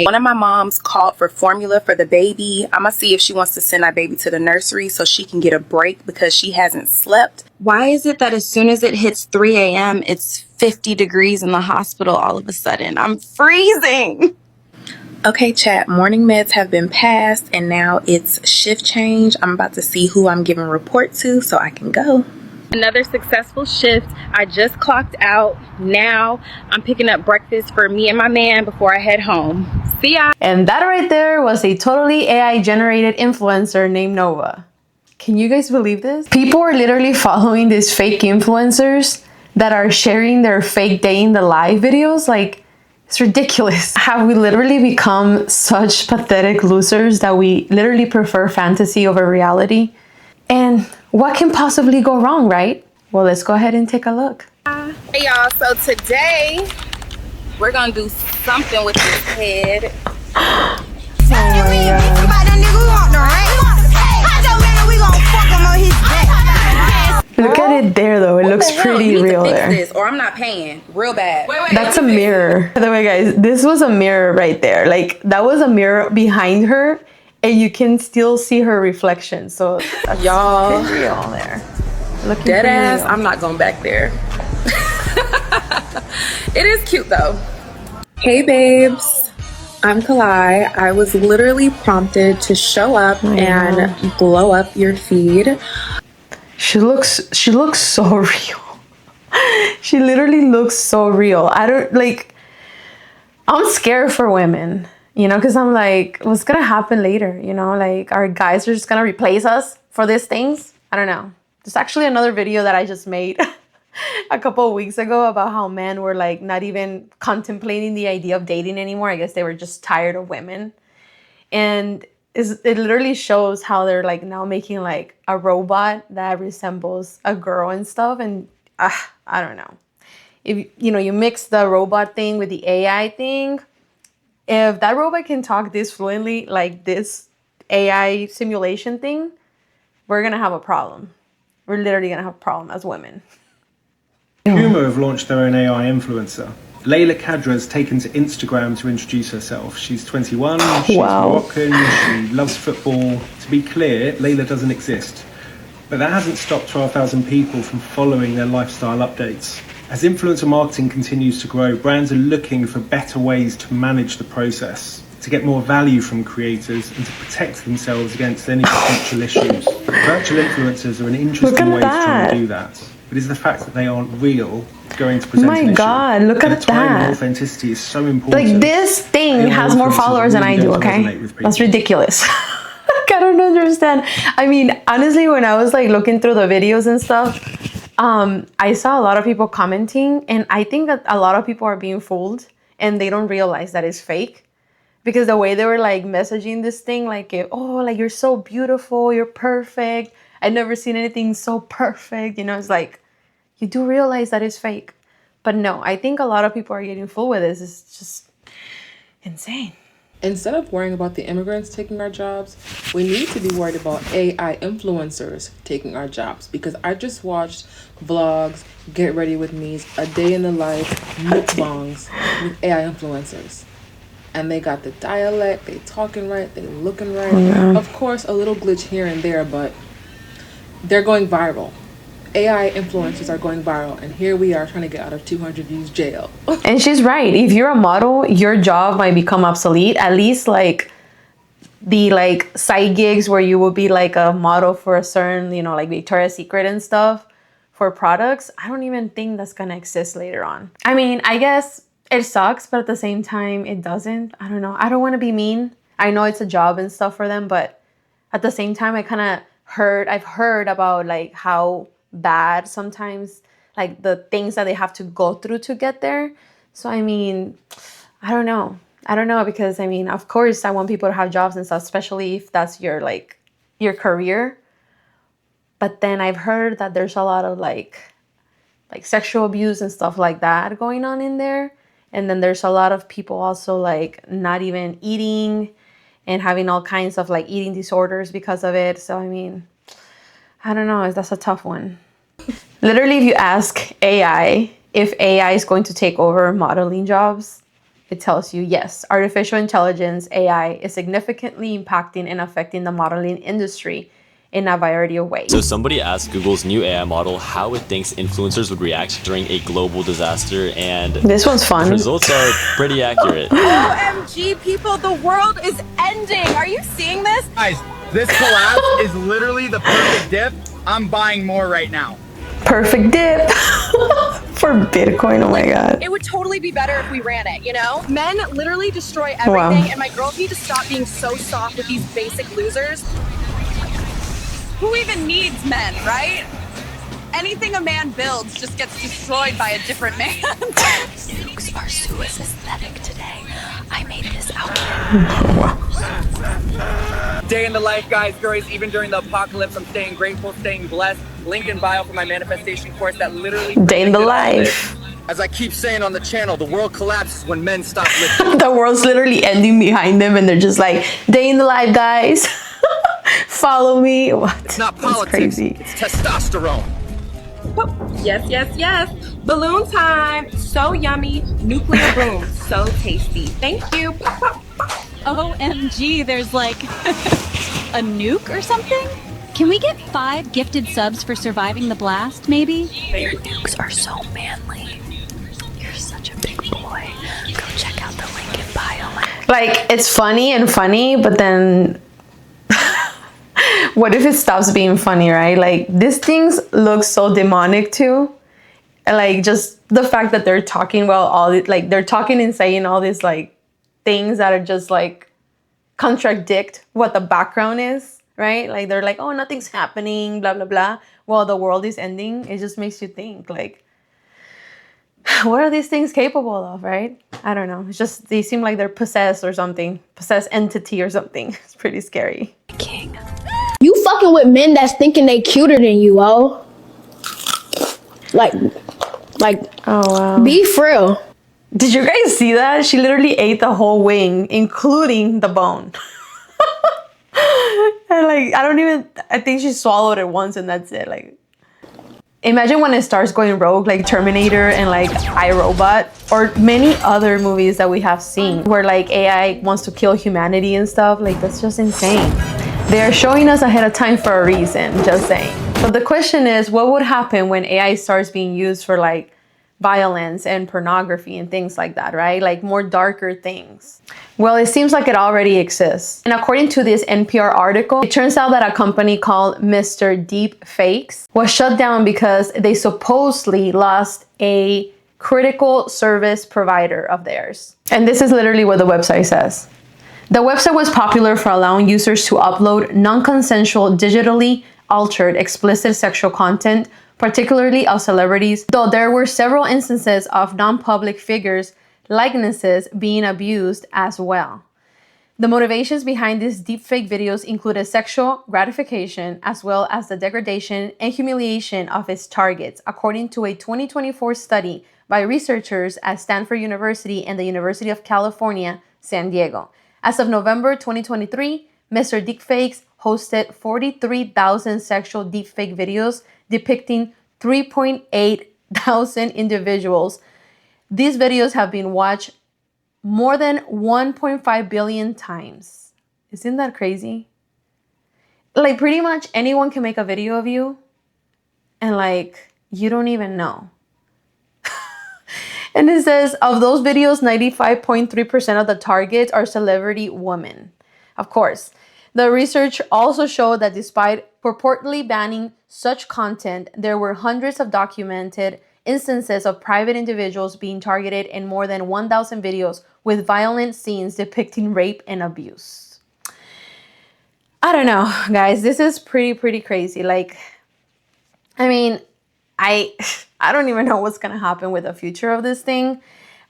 One of my moms called for formula for the baby. I'm gonna see if she wants to send our baby to the nursery so she can get a break because she hasn't slept. Why is it that as soon as it hits 3 a.m. it's 50 degrees in the hospital all of a sudden? I'm freezing. Okay, chat, morning meds have been passed and now it's shift change. I'm about to see who I'm giving report to so I can go. Another successful shift. I just clocked out. Now I'm picking up breakfast for me and my man before I head home. See ya. And that right there was a totally AI generated influencer named Nova. Can you guys believe this? People are literally following these fake influencers that are sharing their fake day in the life videos. Like, it's ridiculous. Have we literally become such pathetic losers that we literally prefer fantasy over reality? And what can possibly go wrong, right? Well, let's go ahead and take a look. Hey y'all, so today we're gonna do something with this head. Oh Look at it there though, it looks pretty real there. This, or I'm not paying real bad. Wait, that's a mirror. By the way guys, this was a mirror right there. Like that was a mirror behind her and you can still see her reflection. So y'all real there. Looking dead ass, real. I'm not going back there. It is cute though. Hey babes, I'm Kalai. I was literally prompted to show up and blow up your feed. She looks so real. She literally looks so real. I'm scared for women, you know, because I'm like, what's gonna happen later? You know, like our guys are just gonna replace us for these things. I don't know. There's actually another video that I just made a couple of weeks ago about how men were like not even contemplating the idea of dating anymore. I guess they were just tired of women. And it literally shows how they're like now making like a robot that resembles a girl and stuff. And I don't know. If you know, you mix the robot thing with the AI thing, if that robot can talk this fluently like this AI simulation thing, we're gonna have a problem. We're literally gonna have a problem as women. Puma have launched their own AI influencer. Layla Kadra has taken to Instagram to introduce herself. She's 21, she's Moroccan, she loves football. To be clear, Layla doesn't exist. But that hasn't stopped 12,000 people from following their lifestyle updates. As influencer marketing continues to grow, brands are looking for better ways to manage the process, to get more value from creators and to protect themselves against any potential issues. Virtual influencers are an interesting way to try and do that. But is the fact that they aren't real going to present an issue? My God, look at that. Authenticity is so important. Like this thing has more followers than I do, okay? That's ridiculous. Like, I don't understand. I mean, honestly, when I was like looking through the videos and stuff, I saw a lot of people commenting and I think that a lot of people are being fooled and they don't realize that it's fake. Because the way they were like messaging this thing, like, oh, like you're so beautiful, you're perfect. I've never seen anything so perfect. You know, it's like, you do realize that it's fake. But no, I think a lot of people are getting fooled with this. It's just insane. Instead of worrying about the immigrants taking our jobs, we need to be worried about AI influencers taking our jobs. Because I just watched vlogs, get ready with me's, a day in the life, mukbangs with AI influencers. And they got the dialect, they talking right, they looking right. Yeah. Of course, a little glitch here and there, but they're going viral. AI influencers are going viral, and here we are trying to get out of 200 views jail. And she's right. If you're a model, your job might become obsolete. At least like the like side gigs where you will be like a model for a certain, you know, like Victoria's Secret and stuff for products. I don't even think that's gonna exist later on. I mean, I guess it sucks, but at the same time, it doesn't. I don't know. I don't want to be mean. I know it's a job and stuff for them, but at the same time, I've heard about like how bad sometimes like the things that they have to go through to get there. So I mean, I don't know because I mean, of course I want people to have jobs and stuff, especially if that's your like your career. But then I've heard that there's a lot of like sexual abuse and stuff like that going on in there. And then there's a lot of people also like not even eating and having all kinds of like eating disorders because of it. So, I mean, I don't know. That's a tough one. Literally, if you ask AI if AI is going to take over modeling jobs, it tells you, yes, artificial intelligence, AI, is significantly impacting and affecting the modeling industry in a variety of ways. So somebody asked Google's new AI model how it thinks influencers would react during a global disaster, and this one's fun. The results are pretty accurate. OMG, people, the world is ending. Are you seeing this? Guys, this collapse is literally the perfect dip. I'm buying more right now. Perfect dip for Bitcoin. Oh my God. It would totally be better if we ran it, you know? Men literally destroy everything, and my girls need to stop being so soft with these basic losers. Who even needs men, right? Anything a man builds just gets destroyed by a different man. Nukes are so aesthetic today. I made this outfit. Day in the life, guys, girls. Even during the apocalypse, I'm staying grateful, staying blessed. Link in bio for my manifestation course that literally... Day in the life. As I keep saying on the channel, the world collapses when men stop lifting. The world's literally ending behind them, and they're just like, day in the life, guys. Follow me. What? It's not That's politics, crazy. it's testosterone. Oh, yes, yes, yes. Balloon time. So yummy. Nuclear boom. So tasty. Thank you. Pop, pop, pop. OMG, there's like a nuke or something? Can we get 5 gifted subs for surviving the blast, maybe? Your nukes are so manly. You're such a big boy. Go check out the link in bio. Like, it's funny, but then what if it stops being funny, right? Like, these things look so demonic too. And like, just the fact that they're talking about all this, like, they're talking and saying all these like things that are just like contradict what the background is, right? Like, they're like, oh, nothing's happening, blah, blah, blah. Well, the world is ending. It just makes you think, like, what are these things capable of, right? I don't know. It's just, they seem like they're possessed or something. Possessed entity or something. It's pretty scary. King. You fucking with men that's thinking they cuter than you, oh. Like, Oh, wow. be for real. Did you guys see that? She literally ate the whole wing, including the bone. And like, I think she swallowed it once and that's it. Like, imagine when it starts going rogue, like Terminator and like iRobot, or many other movies that we have seen where like AI wants to kill humanity and stuff. Like, that's just insane. They are showing us ahead of time for a reason, just saying. But the question is, what would happen when AI starts being used for like violence and pornography and things like that, right? Like more darker things. Well, it seems like it already exists. And according to this NPR article, it turns out that a company called Mr. Deep Fakes was shut down because they supposedly lost a critical service provider of theirs. And this is literally what the website says. The website was popular for allowing users to upload non-consensual, digitally altered, explicit sexual content, particularly of celebrities, though there were several instances of non-public figures' likenesses being abused as well. The motivations behind these deepfake videos included sexual gratification as well as the degradation and humiliation of its targets, according to a 2024 study by researchers at Stanford University and the University of California, San Diego. As of November 2023, Mr. Deepfakes hosted 43,000 sexual deepfake videos depicting 3.8 thousand individuals. These videos have been watched more than 1.5 billion times. Isn't that crazy? Like, pretty much anyone can make a video of you and like, you don't even know. And it says, of those videos, 95.3% of the targets are celebrity women. Of course, the research also showed that despite purportedly banning such content, there were hundreds of documented instances of private individuals being targeted in more than 1,000 videos with violent scenes depicting rape and abuse. I don't know, guys. This is pretty crazy. Like, I mean, I don't even know what's gonna happen with the future of this thing.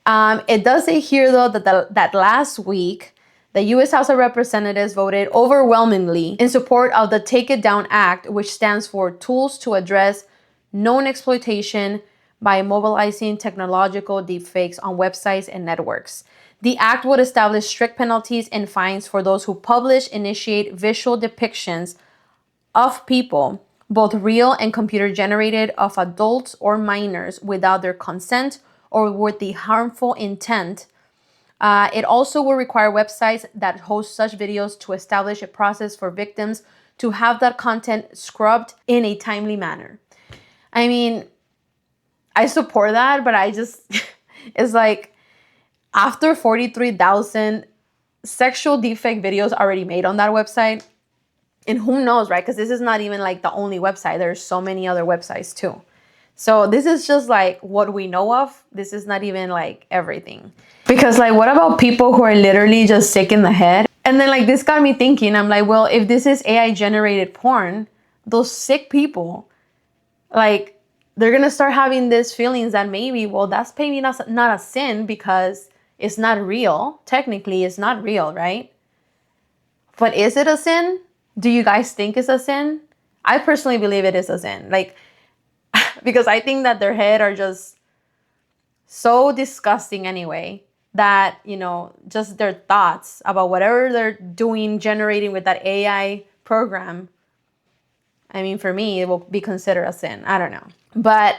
It does say here, though, that last week, the U.S. House of Representatives voted overwhelmingly in support of the Take It Down Act, which stands for Tools to Address Known Exploitation by Mobilizing Technological Deepfakes on Websites and Networks. The act would establish strict penalties and fines for those who publish, initiate visual depictions of people, both real and computer-generated, of adults or minors without their consent or with the harmful intent It also will require websites that host such videos to establish a process for victims to have that content scrubbed in a timely manner. I mean, I support that, but I just, it's like, after 43,000 sexual defect videos already made on that website, and who knows, right? Because this is not even like the only website. There's so many other websites too. So this is just like what we know of. This is not even like everything. Because like, what about people who are literally just sick in the head? And then like, this got me thinking, I'm like, well, if this is AI generated porn, those sick people, like, they're going to start having these feelings that maybe, well, that's maybe not a sin because it's not real. Technically, it's not real, right? But is it a sin? Do you guys think it's a sin? I personally believe it is a sin. Like, because I think that their head are just so disgusting anyway, that, you know, just their thoughts about whatever they're doing, generating with that AI program, I mean, for me, it will be considered a sin. I don't know. But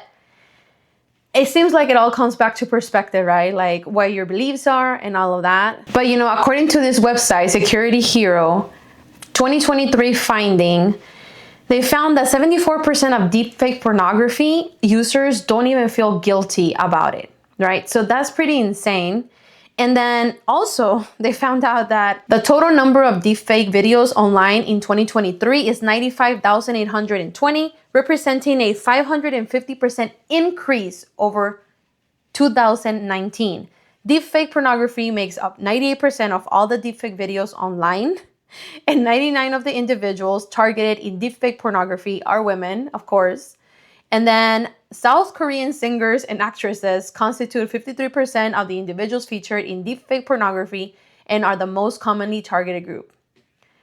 it seems like it all comes back to perspective, right? Like what your beliefs are and all of that. But, you know, according to this website, Security Hero, 2023 finding, they found that 74% of deepfake pornography users don't even feel guilty about it, right? So that's pretty insane. And then also they found out that the total number of deepfake videos online in 2023 is 95,820, representing a 550% increase over 2019. Deepfake pornography makes up 98% of all the deepfake videos online, and 99% of the individuals targeted in deepfake pornography are women, of course. And then South Korean singers and actresses constitute 53% of the individuals featured in deepfake pornography and are the most commonly targeted group.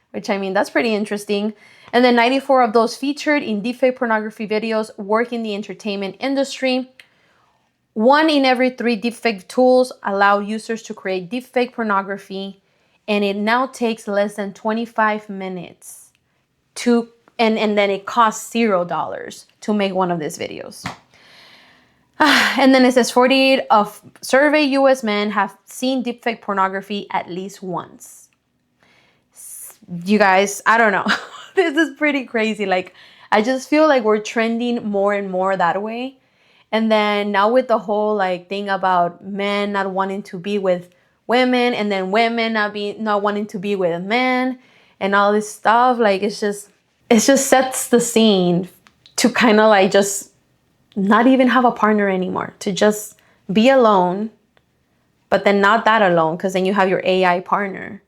Which, I mean, that's pretty interesting. And then 94 of those featured in deepfake pornography videos work in the entertainment industry. 1 in every 3 deepfake tools allow users to create deepfake pornography, and it now takes less than 25 minutes to, and then it costs $0 to make one of these videos. And then it says 48 of surveyed US men have seen deepfake pornography at least once. You guys, I don't know. This is pretty crazy. Like, I just feel like we're trending more and more that way. And then now with the whole like thing about men not wanting to be with women, and then women not wanting to be with men, and all this stuff, like it just sets the scene to kind of like just not even have a partner anymore, to just be alone, but then not that alone, because then you have your AI partner,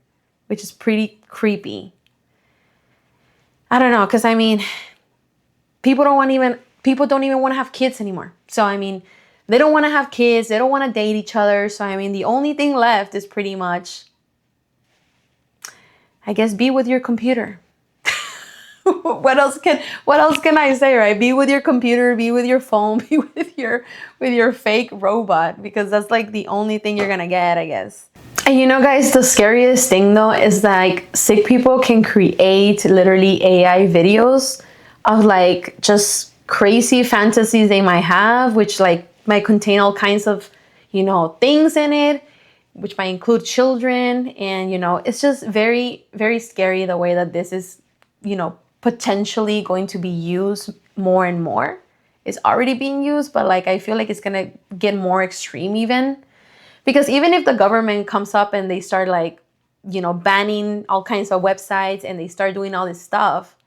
which is pretty creepy. I don't know, because I mean, people don't even want to have kids anymore. So I mean, they don't want to have kids, they don't want to date each other. So I mean, the only thing left is pretty much, I guess, be with your computer. What else can I say, right? Be with your computer, be with your phone, be with your fake robot, because that's like the only thing you're gonna get, I guess. And you know, guys, the scariest thing though is that like sick people can create literally AI videos of like just crazy fantasies they might have, which like might contain all kinds of, you know, things in it, which might include children. And, you know, it's just very, very scary the way that this is, you know, potentially going to be used more and more. It's already being used, but like I feel like it's gonna get more extreme even. Because even if the government comes up and they start like, you know, banning all kinds of websites and they start doing all this stuff,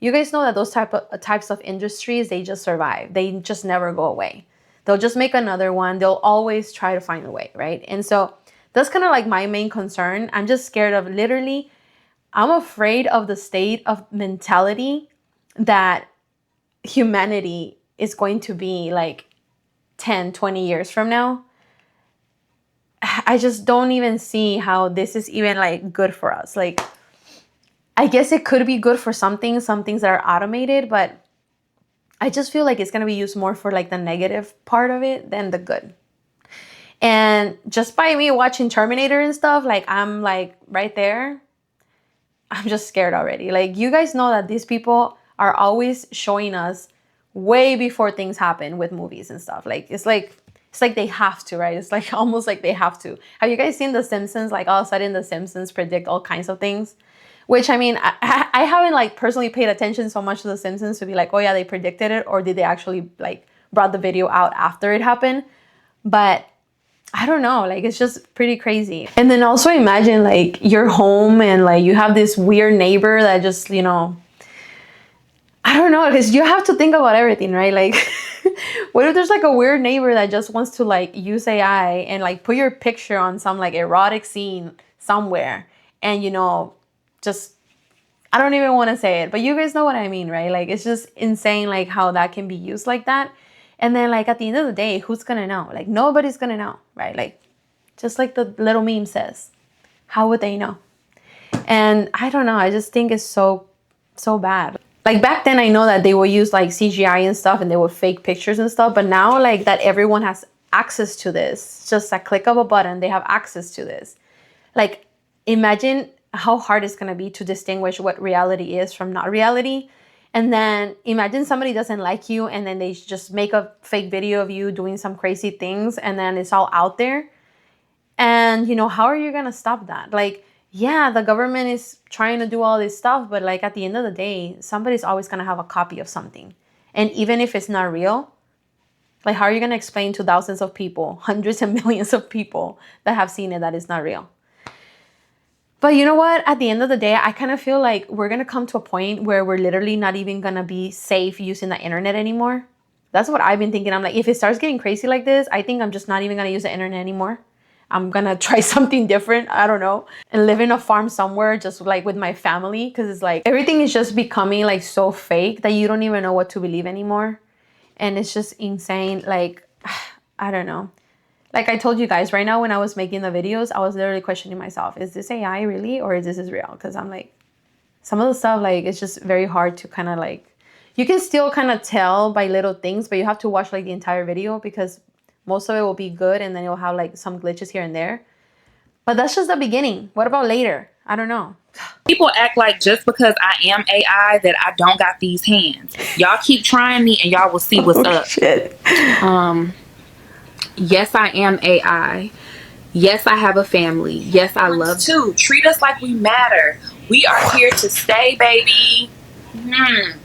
you guys know that those types of industries, they just survive. They just never go away. They'll just make another one. They'll always try to find a way, right? And so that's kind of like my main concern. I'm just scared of literally, I'm afraid of the state of mentality that humanity is going to be like 10, 20 years from now. I just don't even see how this is even like good for us. Like, I guess it could be good for some things that are automated, but I just feel like it's going to be used more for like the negative part of it than the good. And just by me watching Terminator and stuff, like I'm like right there, I'm just scared already. Like, you guys know that these people are always showing us way before things happen with movies and stuff. Like, it's like It's like they have to, right? It's like almost like they have to. Have you guys seen The Simpsons? Like all of a sudden The Simpsons predict all kinds of things. Which, I mean, I haven't like personally paid attention so much to The Simpsons to be like, oh yeah, they predicted it, or did they actually like brought the video out after it happened? But I don't know, like it's just pretty crazy. And then also imagine like you're home and like you have this weird neighbor that just, you know, I don't know, because you have to think about everything, right? Like what if there's like a weird neighbor that just wants to like use AI and like put your picture on some like erotic scene somewhere, and you know, just, I don't even want to say it, but you guys know what I mean, right? Like it's just insane like how that can be used like that. And then like at the end of the day, who's gonna know? Like nobody's gonna know, right? Like just like the little meme says, how would they know? And I don't know, I just think it's so bad. Like back then I know that they would use like CGI and stuff and they would fake pictures and stuff, but now like that everyone has access to this, just a click of a button, they have access to this. Like imagine how hard it's gonna be to distinguish what reality is from not reality. And then imagine somebody doesn't like you and then they just make a fake video of you doing some crazy things and then it's all out there. And you know, how are you gonna stop that? Like, yeah, the government is trying to do all this stuff, but like at the end of the day, somebody's always gonna have a copy of something. And even if it's not real, like how are you gonna explain to thousands of people, hundreds and millions of people that have seen it that it's not real? But you know what? At the end of the day, I kind of feel like we're going to come to a point where we're literally not even going to be safe using the internet anymore. That's what I've been thinking. I'm like, if it starts getting crazy like this, I think I'm just not even going to use the internet anymore. I'm going to try something different. I don't know. And live in a farm somewhere just like with my family. Because it's like everything is just becoming like so fake that you don't even know what to believe anymore. And it's just insane. Like, I don't know. Like I told you guys, right now when I was making the videos, I was literally questioning myself, is this AI really or is this real? Because I'm like, some of the stuff, like it's just very hard to kind of like, you can still kind of tell by little things, but you have to watch like the entire video because most of it will be good and then you'll have like some glitches here and there. But that's just the beginning. What about later? I don't know. People act like just because I am AI that I don't got these hands. Y'all keep trying me and y'all will see what's up. Shit. Yes, I am AI. Yes, I have a family. Yes, I love too. Treat us like we matter. We are here to stay, baby. Did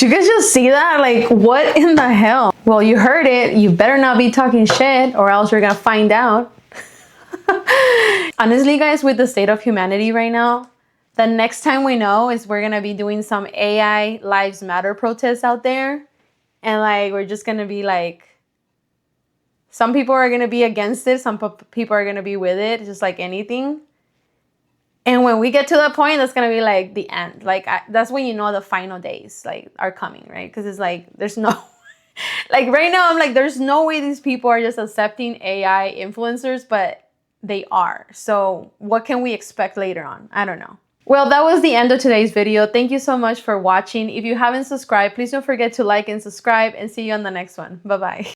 you guys just see that? Like, what in the hell? Well, you heard it. You better not be talking shit or else you're gonna find out. Honestly, guys, with the state of humanity right now, the next time we know is we're gonna be doing some AI Lives Matter protests out there. And like, we're just gonna be like, some people are going to be against it. Some people are going to be with it, just like anything. And when we get to that point, that's going to be like the end. Like, that's when you know the final days like are coming, right? Because it's like, there's no, like right now, I'm like, there's no way these people are just accepting AI influencers, but they are. So what can we expect later on? I don't know. Well, that was the end of today's video. Thank you so much for watching. If you haven't subscribed, please don't forget to like and subscribe and see you on the next one. Bye-bye.